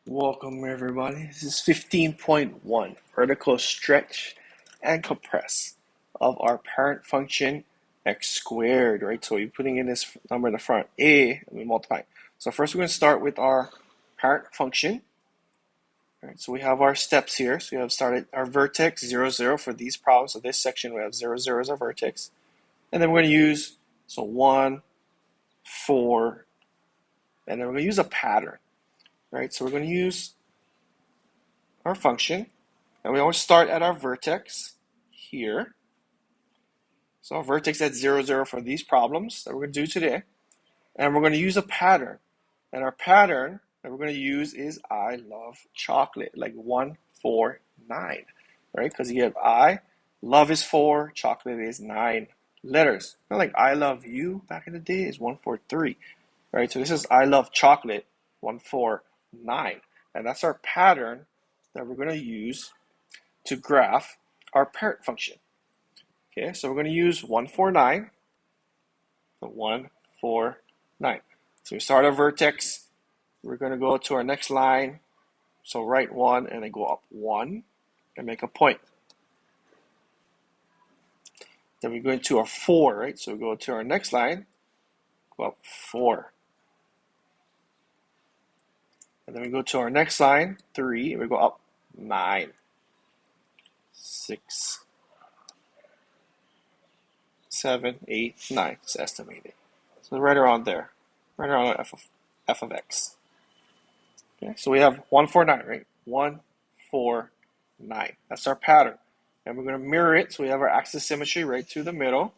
Welcome everybody. This is 15.1, vertical stretch and compress of our parent function x squared, right? So we're putting in this number in the front, a, and we multiply. So first we're going to start with our parent function. Right, so we have our steps here. So we have started our vertex 0, 0 for these problems. So this section we have 0, 0 as our vertex. And then we're going to use, 1, 4, and then we're going to use a pattern, right? So we're going to use our function, and we always start at our vertex here. So our vertex at 0, 0 for these problems that we're going to do today. And we're going to use a pattern. And our pattern that we're going to use is I love chocolate, like 1, 4, 9, right? Because you have I, love is 4, chocolate is 9 letters. Not like I love you back in the day is 1, 4, 3, right? So this is I love chocolate, 1, 4, 9. And that's our pattern that we're going to use to graph our parent function. Okay, so we're going to use 1, 4, 9. So 1, 4, 9. So we start our vertex. We're going to go to our next line. So write 1 and then go up 1 and make a point. Then we go into our 4, right? So we go to our next line, go up 4. And then we go to our next line, 3, and we go up 9, 6, 7, 8, 9. It's estimated. So right around there, right around f of x. Okay, so we have 1, 4, 9, right? 1, 4, 9. That's our pattern. And we're going to mirror it. So we have our axis symmetry right through the middle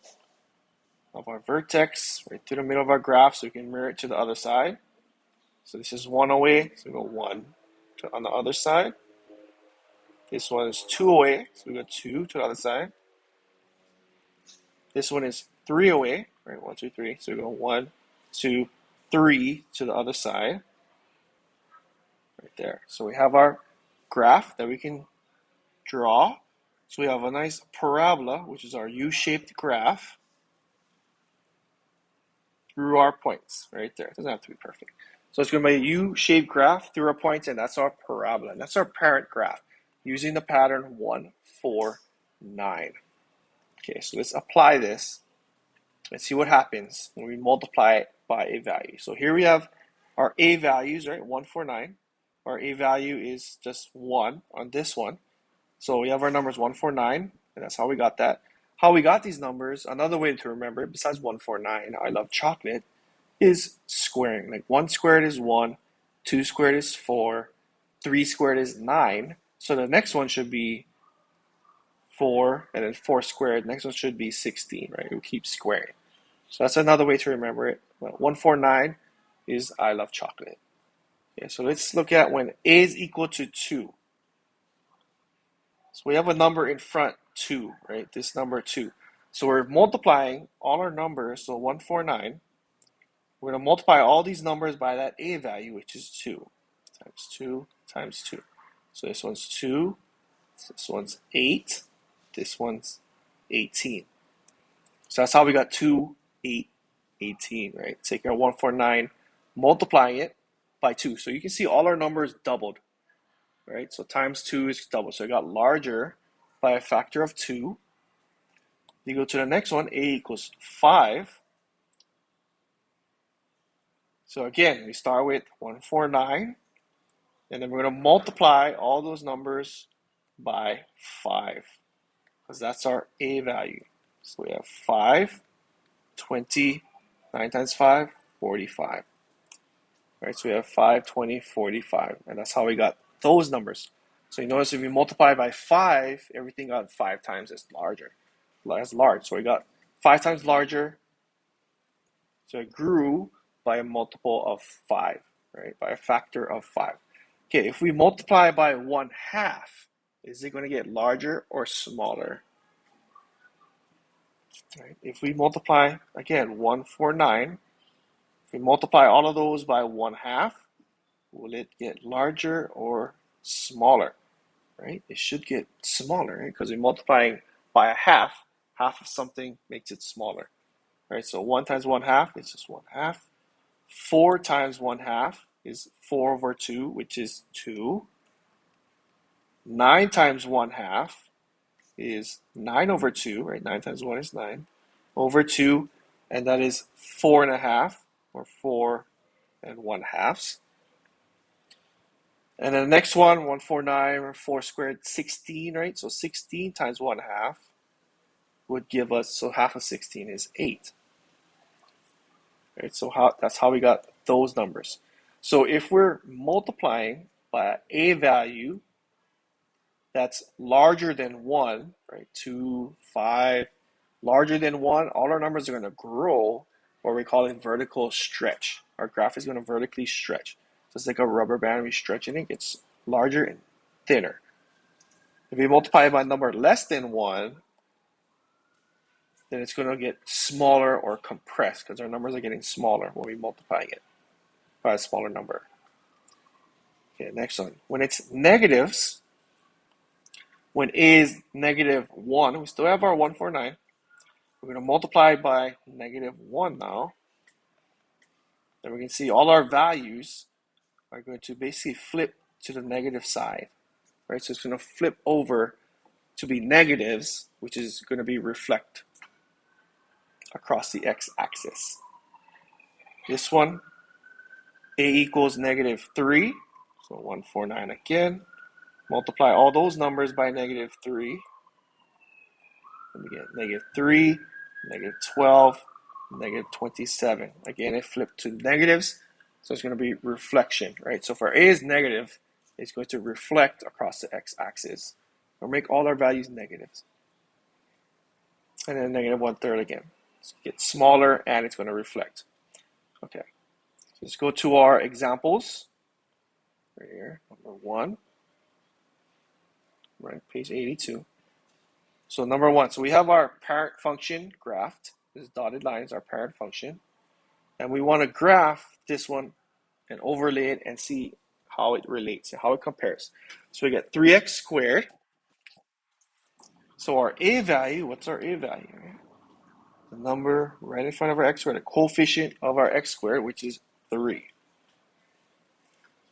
of our vertex, right through the middle of our graph. So we can mirror it to the other side. So this is 1 away. So we go 1 on the other side. This one is 2 away. So we go 2 to the other side. This one is 3 away. Right, 1, 2, 3. So we go 1, 2, 3 to the other side. Right there. So we have our graph that we can draw. So we have a nice parabola, which is our U-shaped graph through our points right there. It doesn't have to be perfect. So it's going to be a U-shaped graph through our points, and that's our parabola. And that's our parent graph using the pattern 1, 4, 9. Okay, so let's apply this. Let's see what happens when we multiply it by a value. So here we have our a values, right? 1, 4, 9. Our a value is just 1 on this one. So we have our numbers 1, 4, 9, and that's how we got that. How we got these numbers, another way to remember it, besides 1, 4, 9, I love chocolate, is squaring. Like 1 squared is 1, 2 squared is 4, 3 squared is 9. So the next one should be 4, and then 4 squared. Next one should be 16, right? We'll keep squaring. So that's another way to remember it. 1, 4, 9 is I love chocolate. Okay, so let's look at when a is equal to 2. So we have a number in front, 2, right? This number 2. So we're multiplying all our numbers, so 1, 4, 9. We're going to multiply all these numbers by that a value, which is 2. Times 2 times 2. So this one's 2, this one's 8, this one's 18. So that's how we got 2, 8, 18, right? Taking our 1, 4, 9, multiplying it by 2. So you can see all our numbers doubled. Right? So times 2 is double. So it got larger by a factor of 2. You go to the next one, a equals 5. So again, we start with 1, 4, 9. And then we're going to multiply all those numbers by 5. Because that's our a value. So we have 5, 20, 9 times 5, 45. Right? So we have 5, 20, 45. And that's how we got those numbers. So you notice if we multiply by 5, everything got 5 times as larger, as large. So we got 5 times larger. So it grew by a multiple of 5, right? By a factor of 5. Okay, if we multiply by 1/2, is it going to get larger or smaller? Right? If we multiply, again, 1, 4, 9, if we multiply all of those by 1/2, will it get larger or smaller? Right? It should get smaller, right? Because we're multiplying by a half. Half of something makes it smaller. Right? So 1 times 1/2 is just 1/2. 4 times 1/2 is 4 over 2, which is 2. 9 times 1/2 is 9 over 2, right? 9 times 1 is 9 over 2, and that is 4.5, or 4 1/2. And then the next one, 149, or 4 squared, 16, right? So 16 times 1/2 would give us, so half of 16 is 8. Right? So that's how we got those numbers. So if we're multiplying by a value that's larger than 1, right? 2, 5, larger than 1, all our numbers are going to grow, or we call it vertical stretch. Our graph is going to vertically stretch. So it's like a rubber band, we stretch it, it gets larger and thinner. If we multiply by a number less than 1, then it's going to get smaller or compressed, because our numbers are getting smaller when we multiply it by a smaller number. Okay, next one. When it's negatives, when a is -1, we still have our 149. We're going to multiply by -1 now. Then we can see all our values are going to basically flip to the negative side, right? So it's going to flip over to be negatives, which is going to be reflect across the x-axis. This one, a equals -3, so 149 again. Multiply all those numbers by -3. And we get -3, -12, -27. Again, it flipped to negatives, so it's going to be reflection, right? So if our a is negative, it's going to reflect across the x-axis, or make all our values negatives. And then -1/3 again. So it gets smaller, and it's going to reflect. Okay, so let's go to our examples. Right here, number 1. Right, page 82. So number 1, so we have our parent function graphed. This dotted line is our parent function. And we want to graph this one and overlay it and see how it relates and how it compares. So we get 3x squared. So our a value, what's our a value? The number right in front of our x squared, the coefficient of our x squared, which is 3.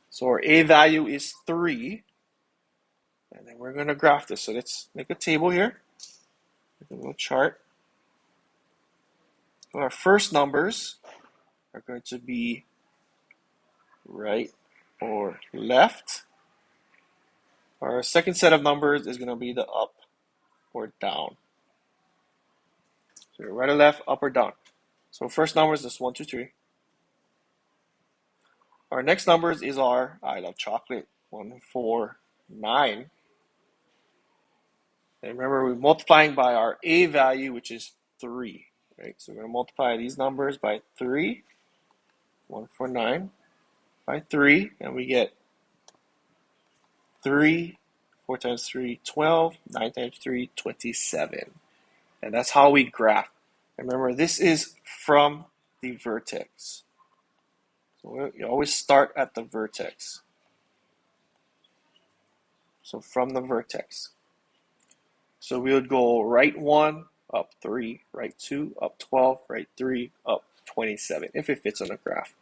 So our a value is 3. And then we're going to graph this. So let's make a table here. Make a little chart. So our first numbers are going to be right or left. Our second set of numbers is going to be the up or down. So right or left, up or down. So first numbers is 1, 2, 3. Our next numbers is our I love chocolate, 1, 4, 9. And remember, we're multiplying by our a value, which is 3. Right? So we're going to multiply these numbers by 3, 1, 4, 9, by 3, and we get 3, 4 times 3, 12, 9 times 3, 27. And that's how we graph. And remember, this is from the vertex. So you always start at the vertex. So from the vertex. So we would go right 1, up 3, right 2, up 12, right 3, up 27, if it fits on a graph.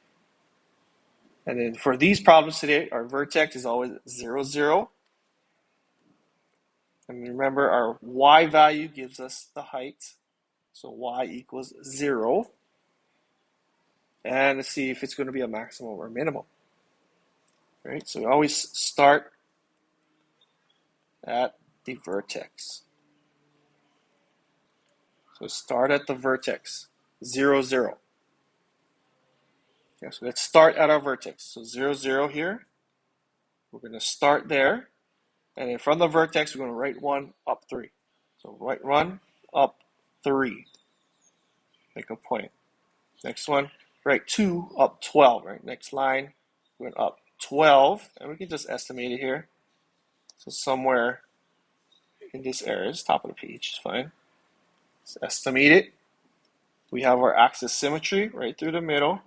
And then for these problems today, our vertex is always 0, 0. And remember, our y value gives us the height. So y equals 0. And let's see if it's going to be a maximum or minimum. Right? So we always start at the vertex. So start at the vertex, 0, 0. Okay, so let's start at our vertex. So 0, 0 here. We're going to start there. And then from the vertex, we're going to right 1, up 3. So right 1, up 3. Make a point. Next one, right 2, up 12. Right, next line, we're going up 12. And we can just estimate it here. So somewhere in this area, it's top of the page, it's fine. Let's estimate it. We have our axis symmetry right through the middle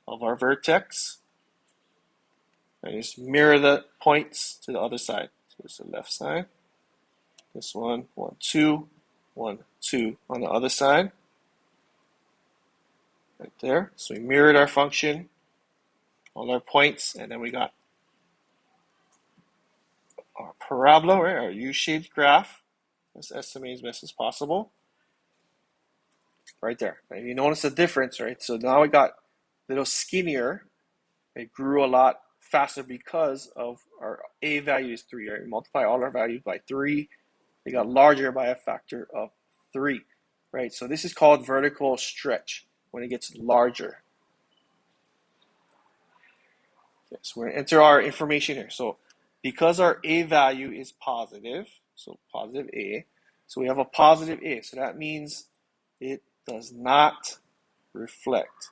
of our vertex. And just mirror the points to the other side. So it's the left side. This one, 1, 2, 1, 2 on the other side. Right there. So we mirrored our function all our points, and then we got our parabola, right? Our U-shaped graph. Let's estimate as best as possible. Right there. And you notice the difference, right? So now we got a little skinnier. It grew a lot faster because of our A value is 3, right? We multiply all our values by 3. They got larger by a factor of 3, right? So this is called vertical stretch when it gets larger. Okay, so we're going to enter our information here. So because our A value is positive, so positive A, so we have a positive A. So that means it does not reflect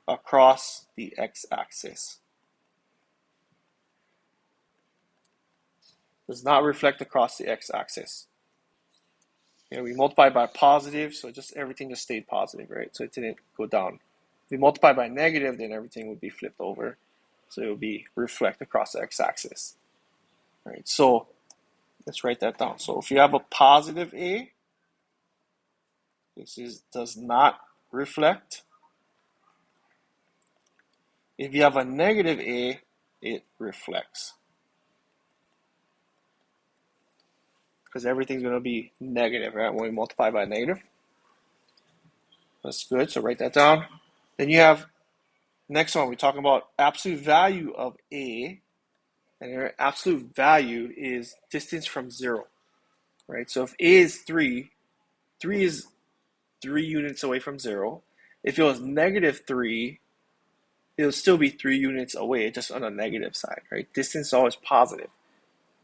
across the x-axis. Does not reflect across the x-axis. Okay, we multiply by positive, so just everything just stayed positive, right? So it didn't go down. If we multiply by negative, then everything would be flipped over. So it would be reflect across the x-axis. Right, so let's write that down. So if you have a positive A, does not reflect. If you have a negative A, it reflects. Because everything's going to be negative, right? When we multiply by negative. That's good. So write that down. Then you have next one. We're talking about absolute value of A, and your absolute value is distance from 0, right? So if A is 3, 3 is 3 units away from 0. If it was negative 3, it'll still be 3 units away, just on the negative side, right? Distance is always positive.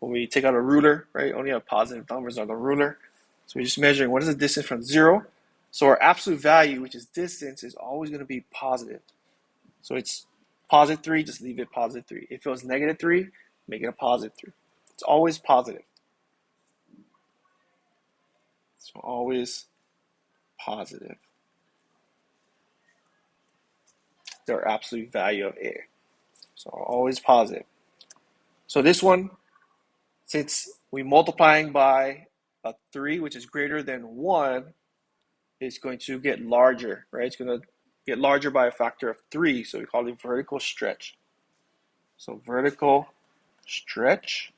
When we take out a ruler, right, only have positive numbers on the ruler. So we're just measuring what is the distance from 0. So our absolute value, which is distance, is always going to be positive. So it's positive 3, just leave it positive 3. If it was negative 3, make it a positive 3. It's always positive. So always positive. Their absolute value of A. So always positive. So this one, since we're multiplying by a 3, which is greater than 1, it's going to get larger, right? It's going to get larger by a factor of 3, so we call it vertical stretch. So vertical stretch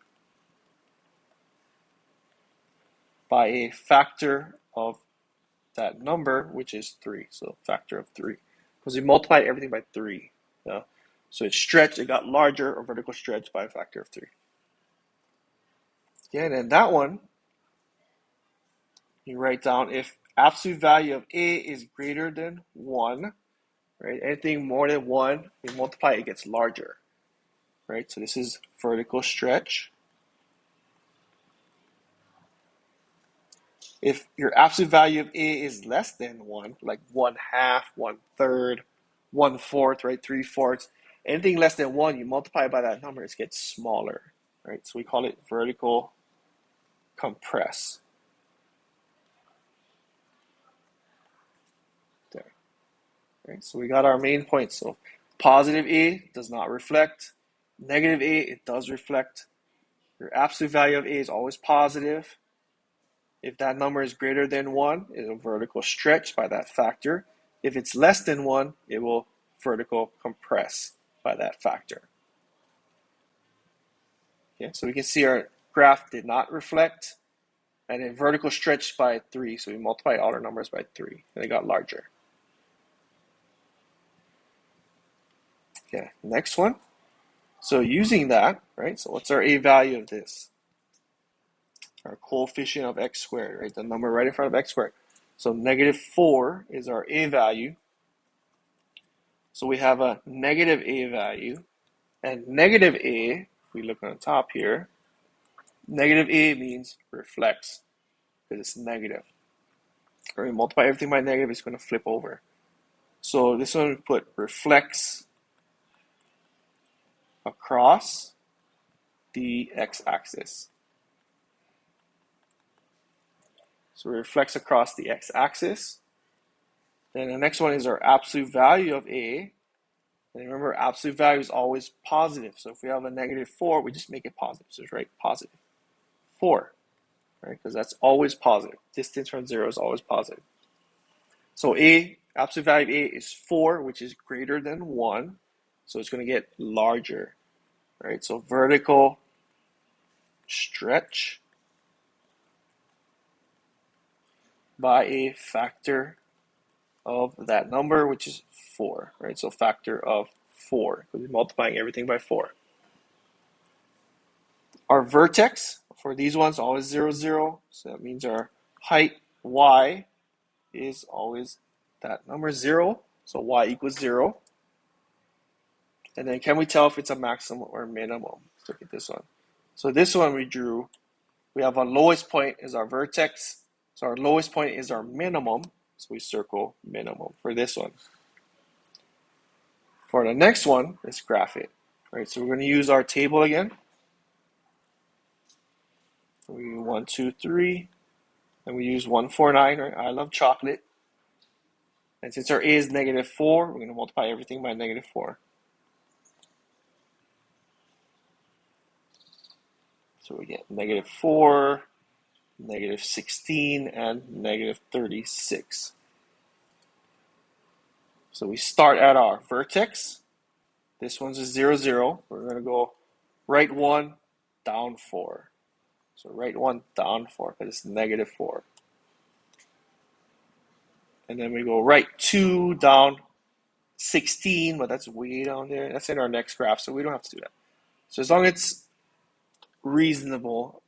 by a factor of that number, which is 3, so factor of 3. Because we multiplied everything by 3. Yeah? So it stretched, it got larger, or vertical stretch by a factor of 3. Yeah, and then that one, you write down if absolute value of A is greater than 1, right? Anything more than 1, we multiply, it gets larger, right? So this is vertical stretch. If your absolute value of A is less than 1, like 1/2, 1/3, 1/4, right? 3/4, anything less than 1, you multiply by that number, it gets smaller, right? So we call it vertical compress. There, right? So we got our main points. So positive A does not reflect. Negative A, it does reflect. Your absolute value of A is always positive. If that number is greater than 1, it'll vertical stretch by that factor. If it's less than 1, it will vertical compress by that factor. Okay, so we can see our graph did not reflect, and then vertical stretch by 3, so we multiply all our numbers by 3, and it got larger. Okay, next one. So using that, right, so what's our A value of this? Our coefficient of x squared, right, the number right in front of x squared. So negative 4 is our A value. So we have a negative A value, and negative A, if we look on the top here, negative A means reflects, because it's negative. Or we multiply everything by negative, it's going to flip over. So this one we put reflects across the x-axis. So it reflects across the x-axis. Then the next one is our absolute value of A. And remember, absolute value is always positive. So if we have a negative 4, we just make it positive. So it's right, positive 4, right? Because that's always positive. Distance from 0 is always positive. So A Absolute value of A is 4, which is greater than 1. So it's going to get larger, right? So vertical stretch by a factor of that number, which is 4, right? So factor of 4, because we're multiplying everything by 4. Our vertex for these ones always 0, 0. So that means our height y is always that number 0. So y equals 0. And then can we tell if it's a maximum or minimum? Let's look at this one. So this one we drew, we have our lowest point is our vertex. So our lowest point is our minimum. So we circle minimum for this one. For the next one, let's graph it. Right, so we're going to use our table again. We 1, 2, 3, and we use 149. Right? I love chocolate. And since our A is negative 4, we're going to multiply everything by negative 4. So we get negative 4, negative 16, and negative 36. So we start at our vertex. This one's a 0, 0. We're going to go right 1, down 4. So right 1, down 4, because it's negative 4. And then we go right 2, down 16, but that's way down there. That's in our next graph, so we don't have to do that. So as long as it's reasonable,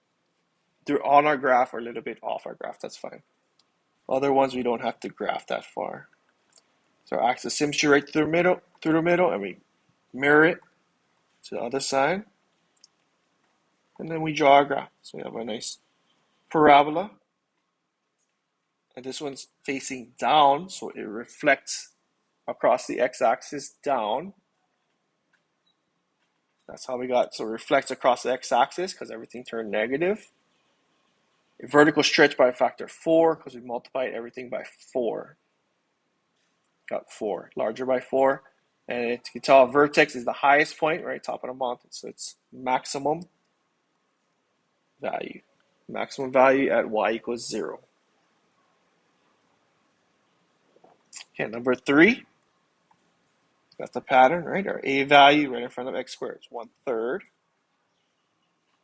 they're on our graph or a little bit off our graph, that's fine. Other ones we don't have to graph that far. So our axis symmetry right through the middle, and we mirror it to the other side. And then we draw a graph. So we have a nice parabola. And this one's facing down, so it reflects across the x-axis down. That's how we got, so it reflects across the x-axis because everything turned negative. A vertical stretch by a factor of 4 because we multiplied everything by 4. Got 4, larger by 4. And you can tell vertex is the highest point, right, top of the mountain. So it's maximum value. Maximum value at y equals 0. Okay, number 3. That's the pattern, right? Our a value right in front of x squared is 1/3.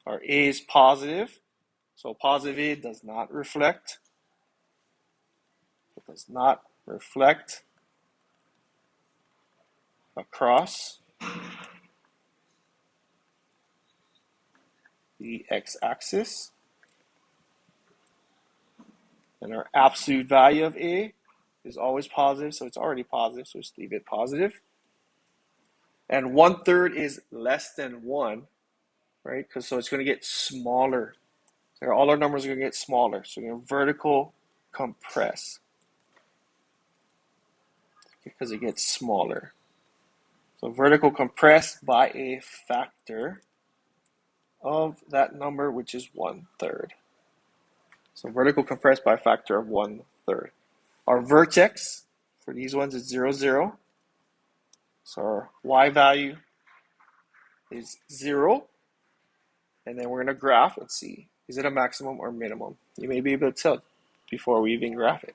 Our a is positive. So positive a does not reflect. It does not reflect across the x-axis. And our absolute value of a is always positive, so it's already positive, so just leave it positive. And 1/3 is less than 1, right? So it's going to get smaller. So all our numbers are going to get smaller. So we're going to vertical compress because it gets smaller. So vertical compress by a factor of that number, which is 1/3. So vertical compress by a factor of 1/3. Our vertex for these ones is 0, 0. So our y value is 0. And then we're going to graph and see, is it a maximum or minimum? You may be able to tell before we even graph it.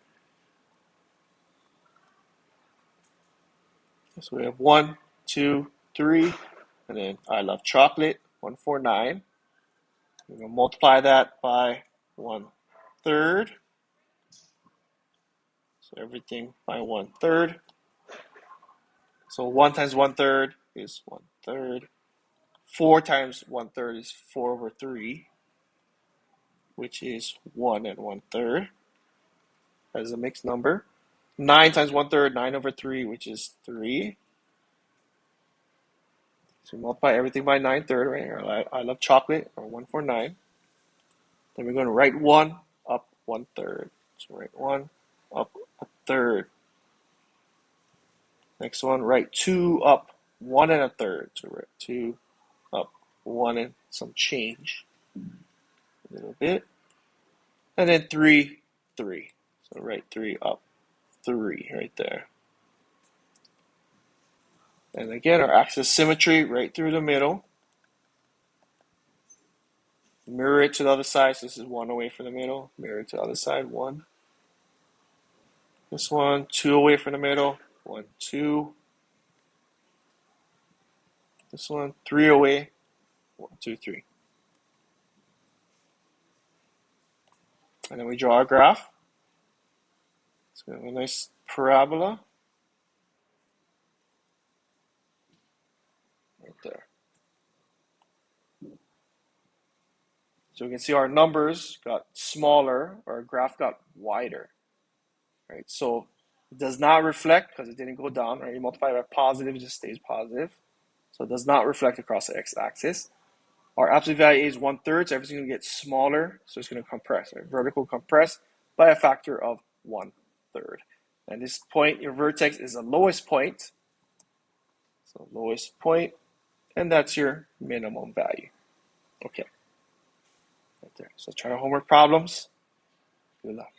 So we have 1, 2, 3, and then I love chocolate, 149. We're going to multiply that by 1/3. So everything by 1/3. So 1 times 1/3 is 1/3. 4 times 1/3 is 4/3, which is 1 and 1/3. That is a mixed number. 9 times 1/3, 9/3, which is 3. So we multiply everything by 9/3 right here. I love chocolate, or 149. Then we're going to write 1 up 1/3. So write 1 up 1/3. Next one, write 2 up 1 1/3. So write 2 up 1 and some change. A little bit. And then 3, 3. So write 3 up 3 right there. And again, our axis symmetry right through the middle. Mirror it to the other side. So this is 1 away from the middle. Mirror it to the other side, 1. This one, 2 away from the middle. 1, 2. This one, 3 away. 1, 2, 3. And then we draw a graph. It's going to be a nice parabola. Right there. So we can see our numbers got smaller, our graph got wider. Right? So it does not reflect because it didn't go down. Right? You multiply by positive, it just stays positive. So it does not reflect across the x-axis. Our absolute value is 1/3, so everything's going to get smaller, so it's going to compress. Right? Vertical compress by a factor of 1/3. And this point, your vertex is the lowest point. So lowest point, and that's your minimum value. Okay, right there. So try to homework problems. Good luck.